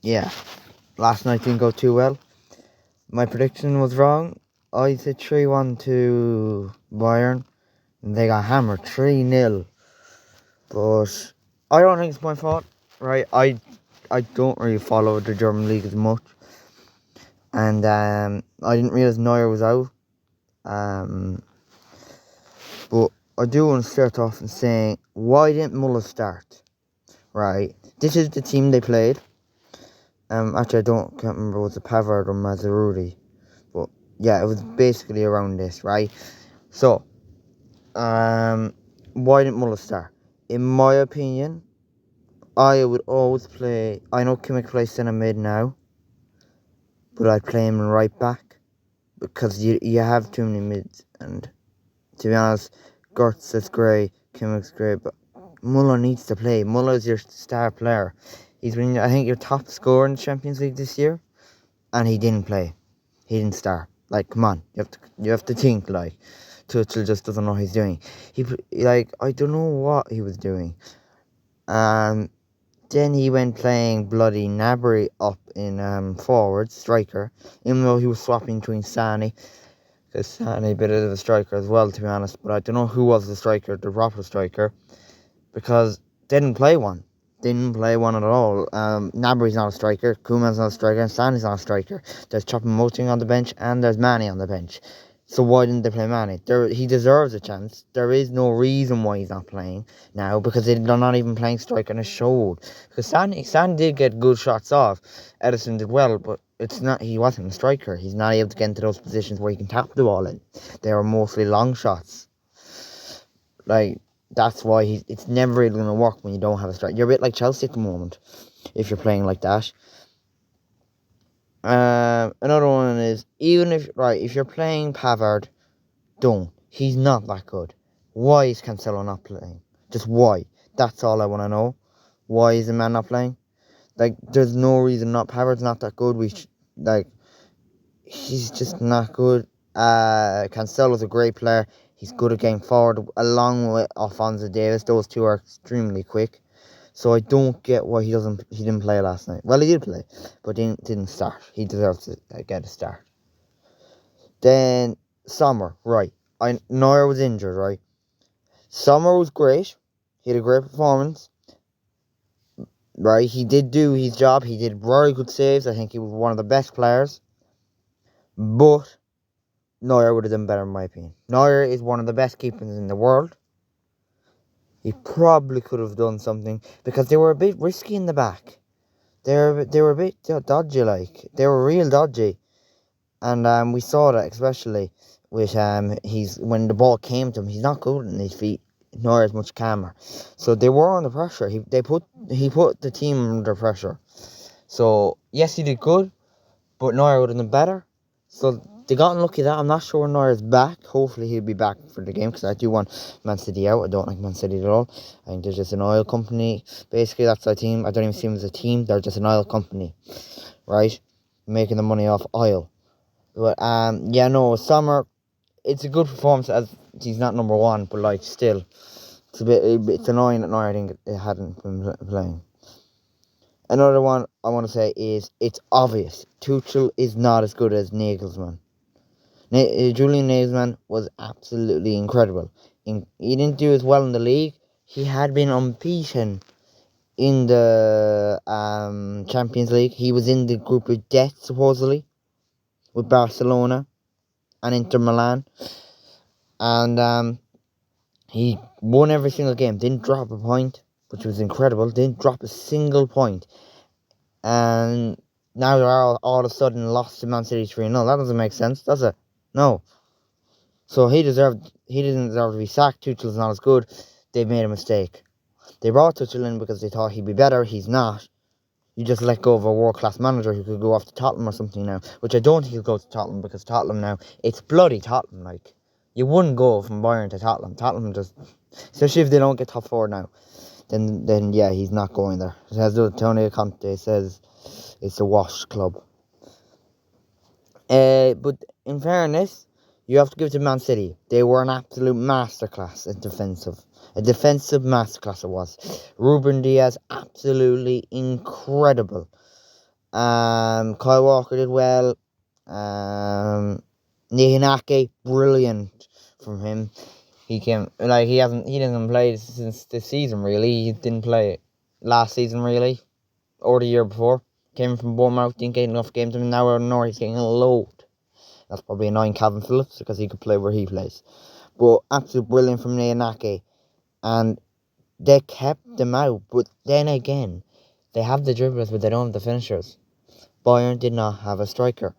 Yeah, last night didn't go too well. My prediction was wrong. I said 3-1 to Bayern, and they got hammered 3-0. But I don't think it's my fault, right? I don't really follow the German league as much, and I didn't realize Neuer was out. Um, but I do want to start off in saying, why didn't Muller start? Right, this is the team they played. Actually, can't remember was it Pavard or Mazzaruri, but yeah, it was basically around this, right? So, why didn't Muller start? In my opinion, I would always play. I know Kimmich plays centre mid now, but I'd play him in right back because you have too many mids. And to be honest, Gertz is great, Kimmich's great, but Muller needs to play. Muller's your star player. He's been, I think, your top scorer in the Champions League this year, and he didn't play. He didn't start. Like, come on, you have to think. Like, Tuchel just doesn't know what he's doing. I don't know what he was doing. Um, then he went playing bloody Nabry up in forward striker, even though he was swapping between Sani, because Sani a bit of a striker as well, to be honest. But I don't know who was the striker, the proper striker, because they didn't play one. They didn't play one at all. Nabry's not a striker, Koeman's not a striker, and Sani's not a striker. There's Choupo-Moting on the bench, and there's Manny on the bench. So why didn't they play Manny? He deserves a chance. There is no reason why he's not playing now, because they're not even playing striker, and it showed. Because Sani did get good shots off. Edison did well, but it's not. He wasn't a striker. He's not able to get into those positions where he can tap the ball in. They were mostly long shots. Like, that's why it's never really going to work when you don't have a striker. You're a bit like Chelsea at the moment if you're playing like that. Another one is, if you're playing Pavard, don't. He's not that good. Why is Cancelo not playing? Just why? That's all I want to know. Why is the man not playing? Like, there's no reason not. Pavard's not that good. He's just not good. Cancelo's a great player. He's good at getting forward, along with Alphonso Davies. Those two are extremely quick. So I don't get why he didn't play last night. Well, he did play, but didn't start. He deserves to get a start. Then Sommer, right? Neuer was injured, right? Sommer was great. He had a great performance, right? He did do his job. He did very good saves. I think he was one of the best players. But Neuer would have done better, in my opinion. Neuer is one of the best keepers in the world. He probably could have done something because they were a bit risky in the back. They were a bit dodgy, like they were real dodgy, and we saw that especially with he's when the ball came to him, he's not good on his feet, nor as much calmer. So they were under pressure. He put the team under pressure. So yes, he did good, but Neuer would have done better. So they got unlucky that I'm not sure when Neuer's back. Hopefully he'll be back for the game because I do want Man City out. I don't like Man City at all. I think they're just an oil company. Basically, that's their team. I don't even see them as a team. They're just an oil company, right? Making the money off oil. But yeah, no, Sommer. It's a good performance as he's not number one, but like still, it's annoying that Neuer I think it hadn't been playing. Another one I want to say is it's obvious Tuchel is not as good as Nagelsmann. Julian Nagelsmann was absolutely incredible. He didn't do as well in the league. He had been unbeaten in the Champions League. He was in the group of death, supposedly, with Barcelona and Inter Milan. And he won every single game. Didn't drop a point, which was incredible. Didn't drop a single point. And now they're all of a sudden lost to Man City 3-0. That doesn't make sense, does it? No. So he didn't deserve to be sacked. Tuchel's not as good. They made a mistake. They brought Tuchel in because they thought he'd be better. He's not. You just let go of a world-class manager who could go off to Tottenham or something now. Which I don't think he'll go to Tottenham because Tottenham now, it's bloody Tottenham. Like, you wouldn't go from Bayern to Tottenham. Tottenham just, especially if they don't get top four now, then yeah, he's not going there. As Tony Conte says, it's a wash club. But in fairness, you have to give it to Man City. They were an absolute masterclass at defensive. A defensive masterclass it was. Ruben Diaz, absolutely incredible. Kyle Walker did well. Nihinake, brilliant from him. He hasn't played since this season really. He didn't play last season really, or the year before. Came from Bournemouth, didn't get enough games, and now out of Norwich he's getting a load. That's probably annoying Calvin Phillips because he could play where he plays. But absolute brilliant from Nihinake. And they kept them out. But then again, they have the dribblers, but they don't have the finishers. Bayern did not have a striker.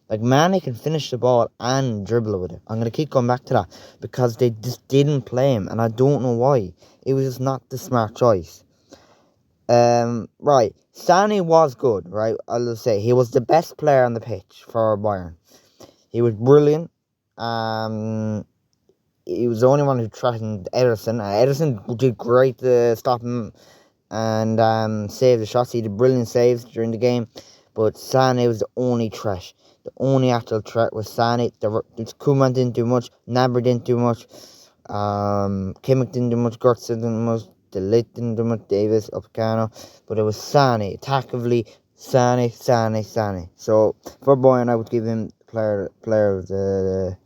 Like, Mane can finish the ball and dribble with it. I'm going to keep going back to that because they just didn't play him, and I don't know why. It was just not the smart choice. Right. Sané was good, right? I'll just say he was the best player on the pitch for Bayern. He was brilliant. He was the only one who threatened Ederson. Ederson did great to stop him and save the shots. He did brilliant saves during the game. But Sané was the only threat. The only actual threat was Sané. Koeman didn't do much. Gnabry didn't do much. Kimmich didn't do much. Götze didn't do much. De Ligt didn't do much. Davis, Upamecano. But it was Sané. Attackively, Sané. So for Bayern, I would give him player of the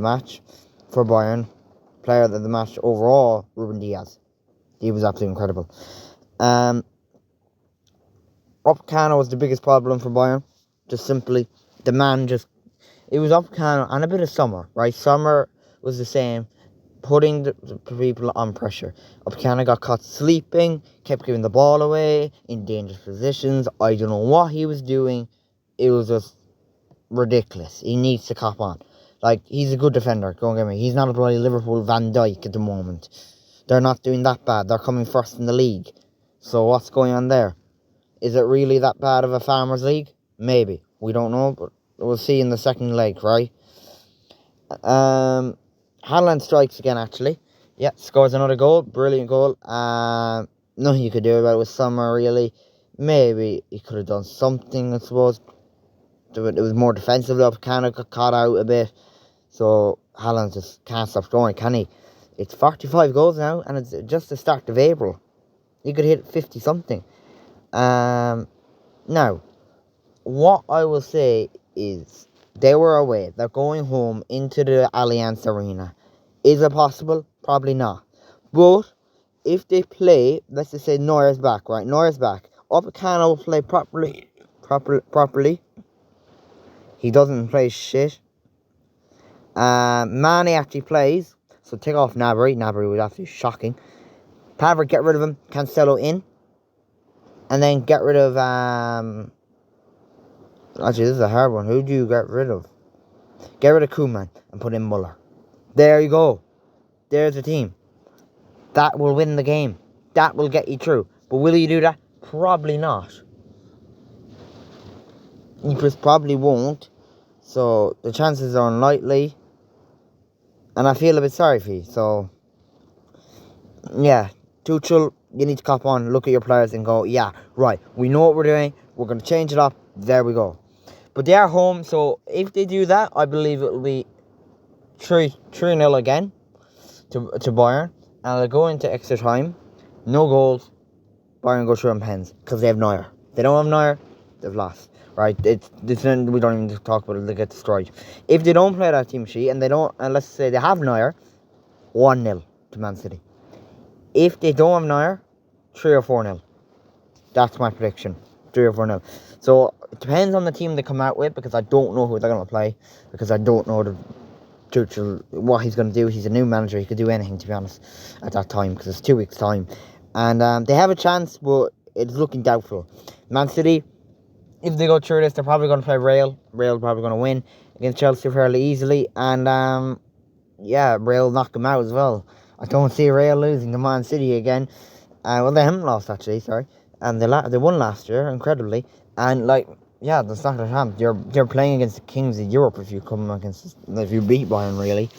match. For Bayern, player of the match overall, Ruben Diaz. He was absolutely incredible. Upamecano was the biggest problem for Bayern. Just simply, the man it was Upamecano and a bit of Sommer, right? Sommer was the same, putting the people on pressure. Upamecano got caught sleeping, kept giving the ball away in dangerous positions. I don't know what he was doing. It was just ridiculous. He needs to cop on. Like, he's a good defender, don't get me. He's not a bloody Liverpool Van Dijk at the moment. They're not doing that bad. They're coming first in the league. So what's going on there? Is it really that bad of a Farmers League? Maybe. We don't know, but we'll see in the second leg, right? Haaland strikes again, actually. Yeah, scores another goal. Brilliant goal. Nothing you could do about it with Sommer, really. Maybe he could have done something, I suppose. It was more defensive, though. Kind of got caught out a bit. So Haaland just can't stop scoring, can he? It's 45 goals now, and it's just the start of April. He could hit 50-something. Now, what I will say is they were away. They're going home into the Allianz Arena. Is it possible? Probably not. But if they play, let's just say Neuer's back, right? Neuer's back. Upamecano will play properly. He doesn't play shit. Mane actually plays. So take off Gnabry. Gnabry was absolutely shocking. Pavard, get rid of him. Cancelo in. And then get rid of, actually, this is a hard one. Who do you get rid of? Get rid of Koeman and put in Muller. There you go. There's a team. That will win the game. That will get you through. But will you do that? Probably not. You just probably won't. So, the chances are unlikely. And I feel a bit sorry for you. So, yeah. Tuchel, you need to cop on, look at your players and go, yeah, right, we know what we're doing, we're going to change it up, there we go. But they are home, so if they do that, I believe it will be 3-0 again to Bayern, and they'll go into extra time, no goals, Bayern go through on pens, because they have Neuer. If they don't have Neuer, they've lost, right? We don't even talk about it, they get destroyed. If they don't play that team sheet, and let's say they have Neuer, 1-0 to Man City. If they don't have Neuer, 3 or 4-0. That's my prediction. 3 or 4-0. So, it depends on the team they come out with, because I don't know who they're going to play. Because I don't know what he's going to do. He's a new manager. He could do anything, to be honest, at that time, because it's 2 weeks' time. And they have a chance, but it's looking doubtful. Man City, if they go through this, they're probably going to play Real. Real probably going to win against Chelsea fairly easily. And, yeah, Real knock them out as well. I don't see Real losing to Man City again. Well, they haven't lost, actually, sorry. And they won last year, incredibly. And, yeah, that's not going to happen. You're playing against the kings of Europe if you beat Bayern, really.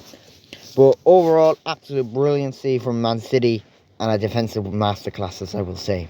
But overall, absolute brilliancy from Man City and a defensive masterclass, as I will say.